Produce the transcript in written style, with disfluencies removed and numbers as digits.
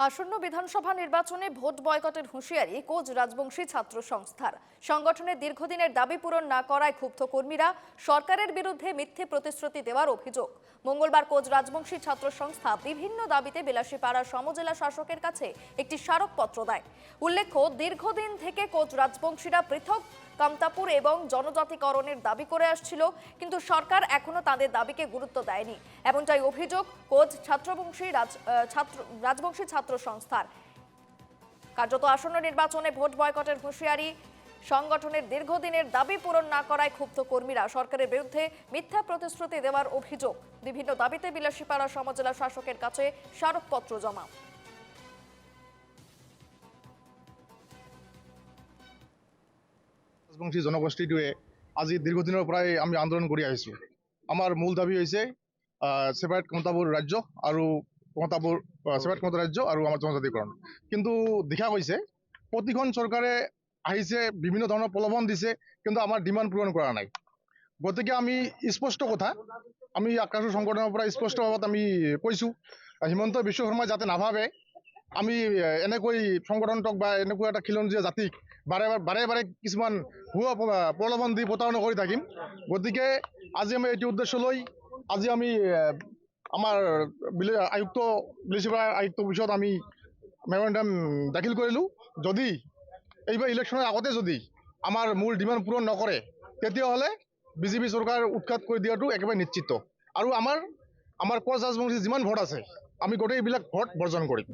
আসন্ন বিধানসভা নির্বাচনে ভোট বয়কটের হুঁশিয়ারি কোচ রাজবংশী ছাত্র সংস্থার। সংগঠনের দীর্ঘদিনের দাবি পূরণ না করায় ক্ষুব্ধ কর্মীরা সরকারের বিরুদ্ধে মিথ্যে প্রতিশ্রুতি দেওয়ার অভিযোগ। মঙ্গলবার কোচ রাজবংশী ছাত্র সংস্থা বিভিন্ন দাবিতে বিলাসীপাড়া সমজেলা শাসকের কাছে একটি স্মারকপত্র দেয়। উল্লেখ্য, দীর্ঘদিন থেকে কোচ রাজবংশীরা পৃথক কামতাপুর এবং জনজাতিকরণের দাবি করে আসছিল, কিন্তু সরকার এখনো তাদের দাবিকে গুরুত্ব দেয়নি। এমনটাই অভিযোগ কোচ রাজবংশী ছাত্র সংস্থার। কার্যত আসন্ন নির্বাচনে ভোট বয়কটের হুঁশিয়ারি, সংগঠনের দীর্ঘদিনের দাবি পূরণ না করায় ক্ষুব্ধ কর্মীরা সরকারের বিরুদ্ধে মিথ্যা প্রতিশ্রুতি দেওয়ার অভিযোগ। বিভিন্ন দাবিতে বিলাসীপাড়া সমজেলা শাসকের কাছে স্মারকপত্র জমা। রাজবংশী জনগোষ্ঠীটোৱে আজি দীৰ্ঘদিনৰ পৰাই আমি আন্দোলন কৰি আহিছোঁ। আমাৰ মূল দাবী হৈছে ছেপাৰেট কমতাপুৰ ৰাজ্য আৰু ছেপাৰেট কমতাপুৰ ৰাজ্য আৰু আমাৰ জনজাতিকৰণ। কিন্তু দেখা গৈছে প্ৰতিখন চৰকাৰে আহিছে, বিভিন্ন ধৰণৰ প্ৰলোভন দিছে, কিন্তু আমাৰ ডিমাণ্ড পূৰণ কৰা নাই। গতিকে আমি স্পষ্ট কথা, আমি আকাশ সংগঠনৰ পৰা স্পষ্ট ভাৱত আমি কৈছোঁ, হিমন্ত বিশ্ব শৰ্মাই যাতে নাভাবে আমি এনেকৈ সংগঠনটোক বা এনেকুৱা এটা খিলঞ্জীয়া জাতিক বাৰে বাৰে কিছুমান ভুৱা প্ৰলোভন দি প্ৰতাৰণা কৰি থাকিম। গতিকে আজি আমি এইটো উদ্দেশ্য লৈ আজি আমি আমাৰ বিলাসীপাড়া আয়ুক্ত অফিচত আমি মেমৰেণ্ডাম দাখিল কৰিলোঁ। যদি এইবাৰ ইলেকশ্যনৰ আগতে যদি আমাৰ মূল ডিমাণ্ড পূৰণ নকৰে, তেতিয়াহ'লে বিজেপি চৰকাৰ উৎখাত কৰি দিয়াটো একেবাৰে নিশ্চিত। আৰু আমাৰ কোচ ৰাজবংশী যিমান ভোট আছে, আমি গোটেইবিলাক ভোট বৰ্জন কৰিম।